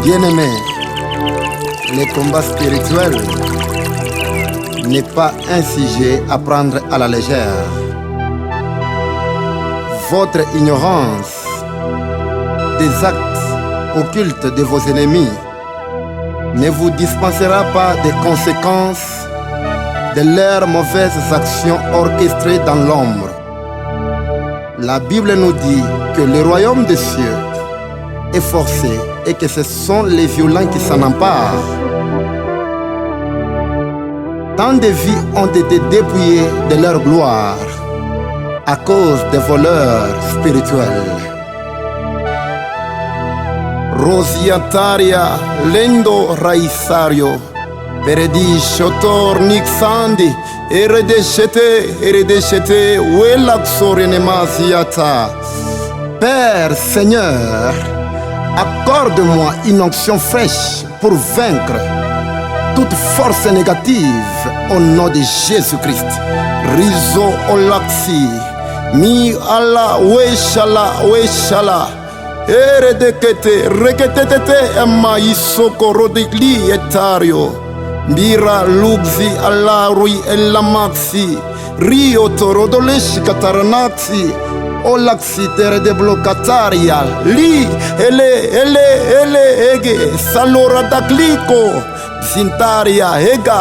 Bien-aimés, les combats spirituels n'est pas un sujet à prendre à la légère. Votre ignorance des actes occultes de vos ennemis ne vous dispensera pas des conséquences de leurs mauvaises actions orchestrées dans l'ombre. La Bible nous dit que le royaume des cieux est forcé et que ce sont les violents qui s'en emparent. Tant de vies ont été dépouillées de leur gloire à cause des voleurs spirituels. Rosiataria lendo raisario peredi shotor nixandi eredeshete welaxorenemasiata. Père Seigneur, accorde-moi une onction fraîche pour vaincre toute force négative au nom de Jésus-Christ. Rizo olaxi mi ala weshala eredekete reketete ema isokoro digli etario mira luxi ala rui ella maxi rio torodoleshi kataranaxi olaxi tere de blocataria li ele ege salora dakliko Zintaria hega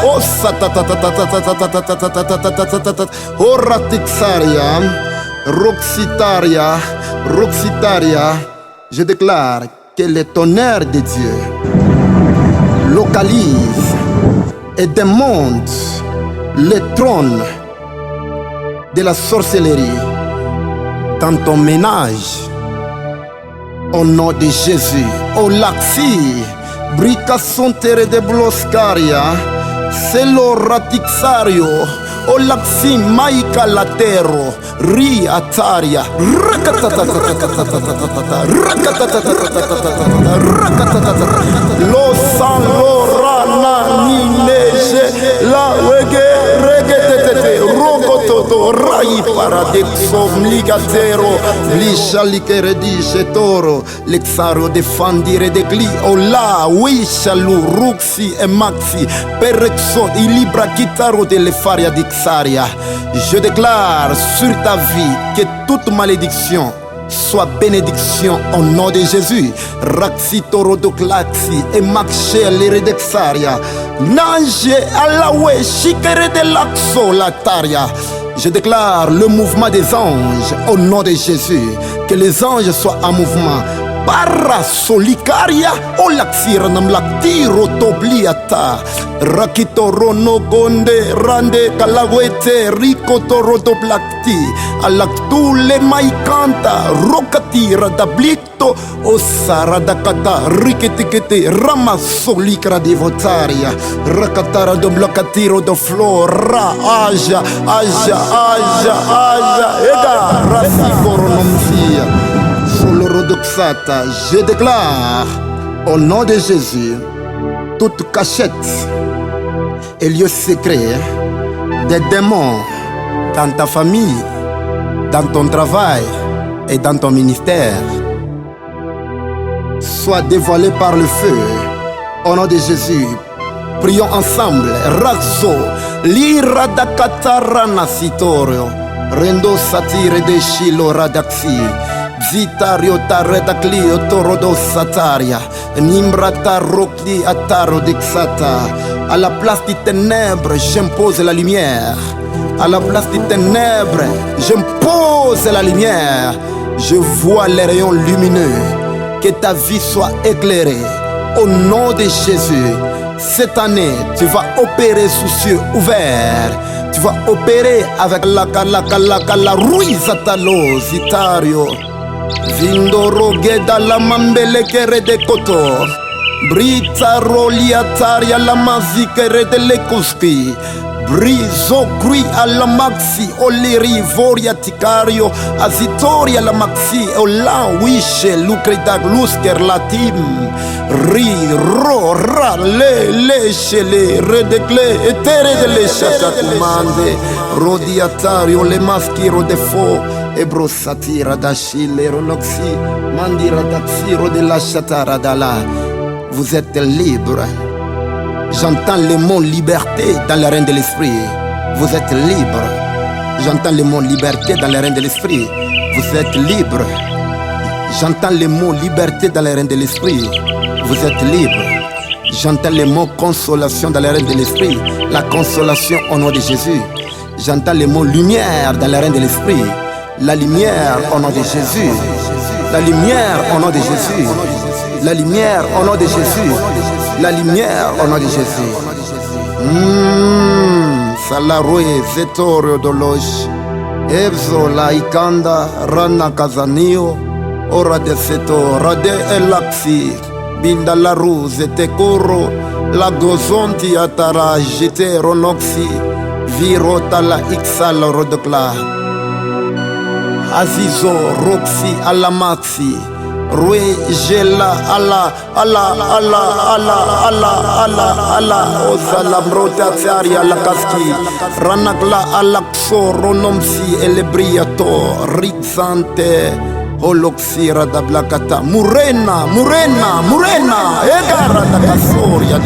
oh satatatatatatatatatatatatatatatat oratixaria roxitaria. Je déclare que le tonnerre de Dieu localise et démonte le trône de la sorcellerie dans ton ménage. Au nom de Jésus, au laxi, brica sontere de bloscaria, celo ratixario, au laxi maika latero, riataria, lo san lo rana ni neige, la wege regetete, rogototo, rai paradexo, ligatero, liscialiche redige toro, l'exario de fandire de gli, o la, wishalu, ruxi e maxi, perexo, il libra chitarro delle faria dixaria. Je déclare sur ta vie que toute malédiction soit bénédiction au nom de Jésus. Raxitorodoklaxi et maxé l'eredexaria. Nange alawe chikere de laxo lataria. Je déclare le mouvement des anges au nom de Jésus. Que les anges soient en mouvement. Barra solicaria o laxiranam lactiro tobliata rakitoro no gonde rande kalawete ricotoro doblacti alactule maicanta rocatira dablito o saradakata riketikete rama solicra divotaria rakatara do blocatiro do flora aja ega rasicoronomsia. Je déclare au nom de Jésus toute cachette et lieu secret des démons dans ta famille, dans ton travail et dans ton ministère soit dévoilée par le feu au nom de Jésus. Prions ensemble. Razzo l'iradakatarana sitorio rendo satire de shilo radaxi Zitario tareta clio torodo sataria Nimbrata rocli ataro dixata. À la place des ténèbres, j'impose la lumière. À la place des ténèbres, j'impose la lumière. Je vois les rayons lumineux. Que ta vie soit éclairée. Au nom de Jésus, cette année, tu vas opérer sous cieux ouverts. Tu vas opérer avec la ruizatalo zitario. Vindoro geda la mambele kere de koto Brita roliataria la mazikere de lekuski Brizo grui alla maxi oleri voria ticario Azitoria la maxi o la wishe lucreda glusker latim Ri ro ra le shele redecle etere de le chata comande Rodiatario le maschiro de fo Ebro satira d'Achille, Ronoxi, Mandira d'Axiro de la Chataradala. Vous êtes libre. J'entends le mot liberté dans le règne de l'esprit. Vous êtes libre. J'entends le mot liberté dans le règne de l'esprit. Vous êtes libre. J'entends le mot liberté dans le règne de l'esprit. Vous êtes libre. J'entends le mot consolation dans le règne de l'esprit. La consolation au nom de Jésus. J'entends le mot lumière dans le règne de l'esprit. La lumière au nom de Jésus. La lumière au nom de Jésus. La lumière au nom de Jésus. La lumière au nom de Jésus. Salaroe Zetorio Dolosh. Evzo la Ikanda Rana Kazanio. Ora de Seto Rade Elaxi. Binda la Ruse Tekoro. La Gozonti Atara Jete Ronoxi. Virota la Ixal Rodokla. Azizo Roxy Alamaxi. Rue Gela Allah Osala Brota Tsaria la Kaski Ranakla Alakso Ronomsi Elebriato Rixante Holoxi Radablakata Murena Egara da Kasoria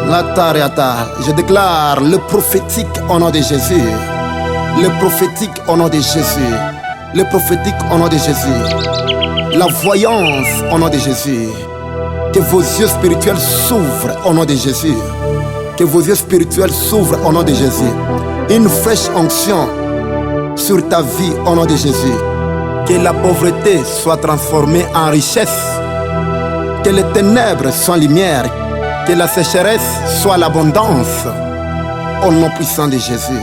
La Tariata. Je déclare le prophétique au nom de Jésus. Le prophétique au nom de Jésus. Le prophétique au nom de Jésus. La voyance au nom de Jésus. Que vos yeux spirituels s'ouvrent au nom de Jésus. Que vos yeux spirituels s'ouvrent au nom de Jésus. Une fraîche onction sur ta vie au nom de Jésus. Que la pauvreté soit transformée en richesse. Que les ténèbres soient lumière. Que la sécheresse soit l'abondance. Au nom puissant de Jésus.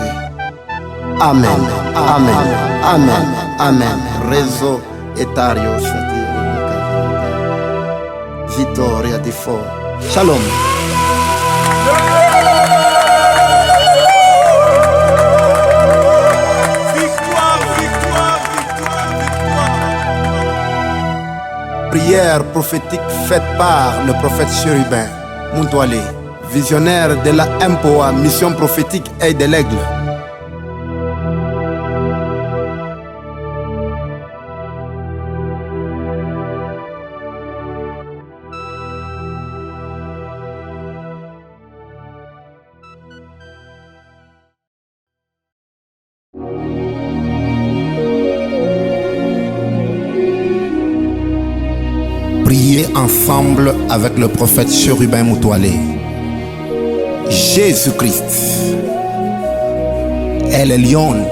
Amen. Amen. Amen. Amen. Réseau Etario Vittoria di Fo. Shalom. Prière prophétique faite par le prophète chérubin Mutualé, visionnaire de la MPOA, mission prophétique et de l'aigle. Priez ensemble avec le prophète chérubin Mutualé. Jésus-Christ El Elyon,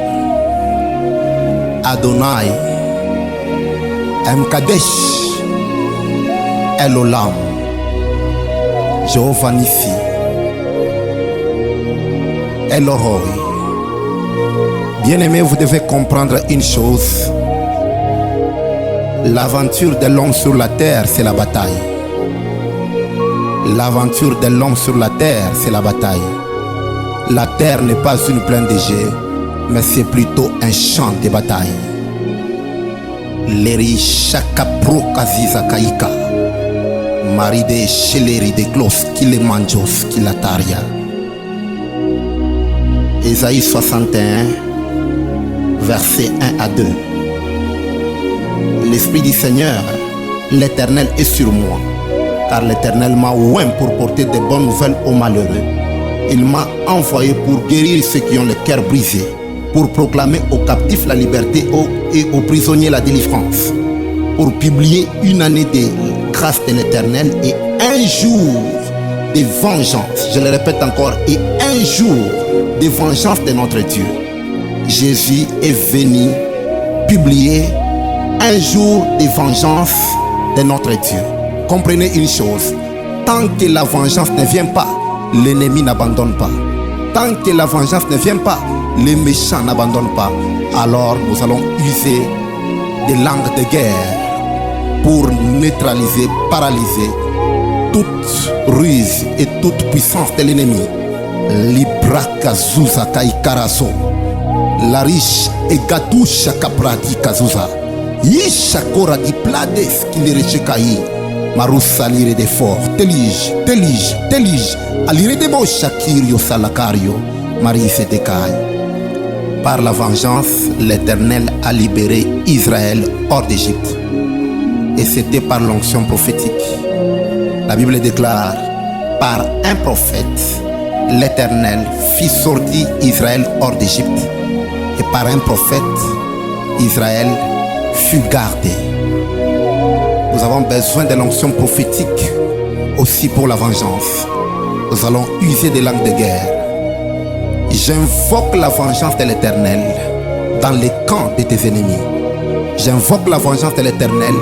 Adonai, Mkadesh, El Olam, Jéhovah Nissi, El Roi. Bien-aimés, vous devez comprendre une chose. L'aventure de l'homme sur la terre, c'est la bataille. L'aventure de l'homme sur la terre, c'est la bataille. La terre n'est pas une plaine de jets, mais c'est plutôt un champ de bataille. Leri Shakapro Kaziza Kaika, Maride Sheleri de Glos Kilemanjos Kilataria. Ésaïe 61, versets 1 à 2. L'Esprit du Seigneur, l'Éternel est sur moi, car l'Éternel m'a oint pour porter de bonnes nouvelles aux malheureux. Il m'a envoyé pour guérir ceux qui ont le cœur brisé, pour proclamer aux captifs la liberté et aux prisonniers la délivrance, pour publier une année de grâce de l'Éternel et un jour de vengeance. Je le répète encore, et un jour de vengeance de notre Dieu. Jésus est venu publier un jour de vengeance de notre Dieu. Comprenez une chose, tant que la vengeance ne vient pas, l'ennemi n'abandonne pas. Tant que la vengeance ne vient pas, les méchants n'abandonnent pas. Alors nous allons user des langues de guerre pour neutraliser, paralyser toute ruse et toute puissance de l'ennemi. Libraka Zuza Kaikaraso, la riche et Gatusha Kapradi Kazuza. Yishakora di plades qui les rechekai. Maroussa lire de fort. Telige. Alire de bo Shakirio Salakario. Marie se décaille. par la vengeance, l'Éternel a libéré Israël hors d'Égypte. Et c'était par l'onction prophétique. La Bible déclare, par un prophète, l'Éternel fit sortir Israël hors d'Égypte. Et par un prophète, Israël fut gardé. Nous avons besoin de l'onction prophétique aussi pour la vengeance. Nous allons user des langues de guerre. J'invoque la vengeance de l'Éternel dans les camps de tes ennemis. J'invoque la vengeance de l'Éternel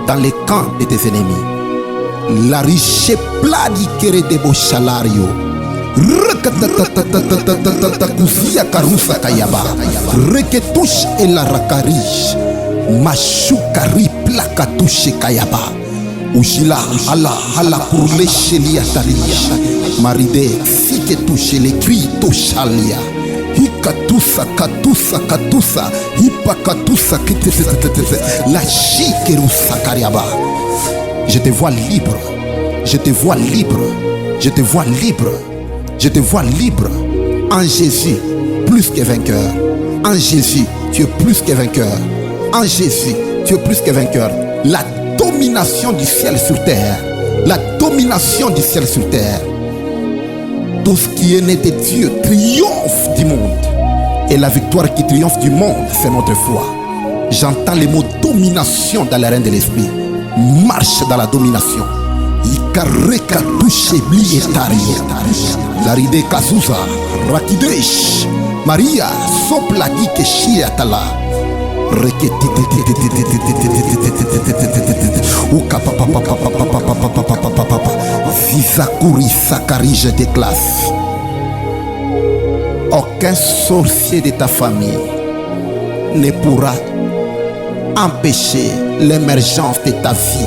dans les camps de tes ennemis. La riche pladi kere de bo salario. Rekatatatatatatatatatatakusia karusa kayaba. Reketush et la rakarish. Mashukari plakatush kayaba. Ujila hala pour les chelia taria. Maride sike touche les cris toshalia. Hikatusa katusa katusa. Hipakatusa kitete. La chikerusa kariaba. Je te vois libre. Je te vois libre. Je te vois libre. Je te vois libre. En Jésus, plus que vainqueur. En Jésus, tu es plus que vainqueur. En Jésus, tu es plus que vainqueur. La domination du ciel sur terre. La domination du ciel sur terre. Tout ce qui est né de Dieu triomphe du monde. Et la victoire qui triomphe du monde, c'est notre foi. J'entends les mots domination dans la reine de l'esprit. Marche dans la domination. Ikareka touche bli etari. Laride kazuza. Rakidesh. Maria sopla dike shiatala. Zizakuri Sakari, je déclasse. Aucun sorcier de ta famille ne pourra empêcher l'émergence de ta vie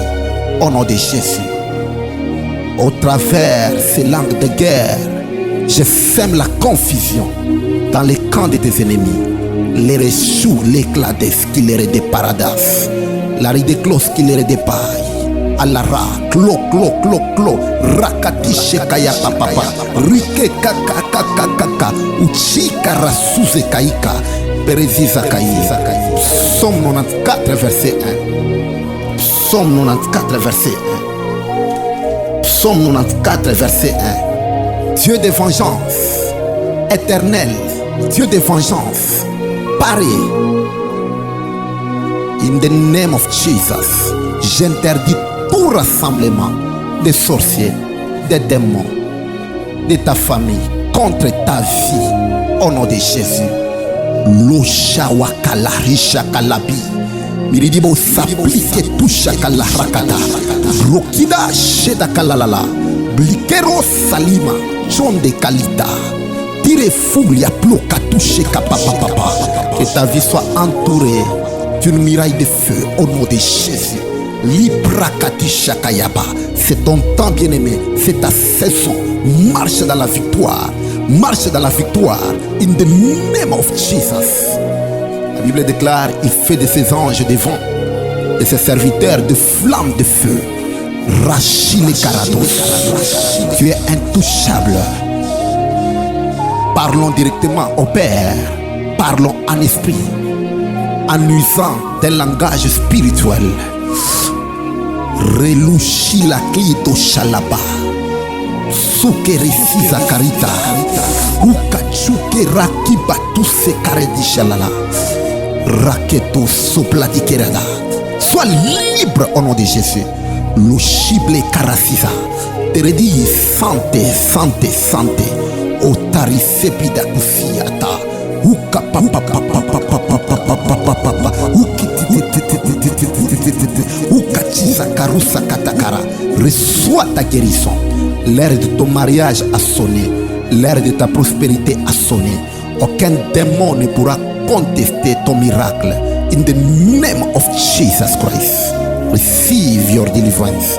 au nom de Jésus. Au travers ces langues de guerre, je sème la confusion dans les camps de tes ennemis. Les ressoux, l'éclat des skilleres de paradas, la ride clos skilleres de paille, alara, clo, rakati shekaya papa, rike kaka, uchika rasuze kaika, pereziza kaïza. Psaume 94, verset 1. Psaume 94, verset 1. Psaume 94, verset 1. Dieu de vengeance, éternel, Dieu de vengeance. Paris. In the name of Jesus, j'interdis tout rassemblement de sorciers, de démons, de ta famille contre ta vie au nom de Jésus. Loshawakala rishakalabi. Miridibo saplike tushakala rakata. Rokida shedakalala. Blikero salima. Chonde kalita. Tire foulia ploka touche kapapapapa. Que ta vie soit entourée d'une muraille de feu au nom de Jésus. Librakati shakayaba. C'est ton temps bien-aimé, c'est ta saison. Marche dans la victoire. Marche dans la victoire. In the name of Jesus. La Bible déclare, il fait de ses anges des vents et ses serviteurs de flammes de feu. Rachile Karados. Tu es intouchable. Parlons directement au Père. Parlons en esprit. En usant des langages spirituels. Relouchi la clito shalaba. Sukerisi zakarita. Ukachuke rakiba tuse karedi shalala. Raketo sopla di kerada. Sois libre au nom de Jésus. Louchible karasisa. Teredi santé, santé, santé. Otari sepida kusiata. Uka papa papa papa papa papa papa. Ukachiza karusa katakara. Reçois ta guérison. L'heure de ton mariage a sonné. L'heure de ta prospérité a sonné. Aucun démon ne pourra contester ton miracle. In the name of Jesus Christ, receive your deliverance.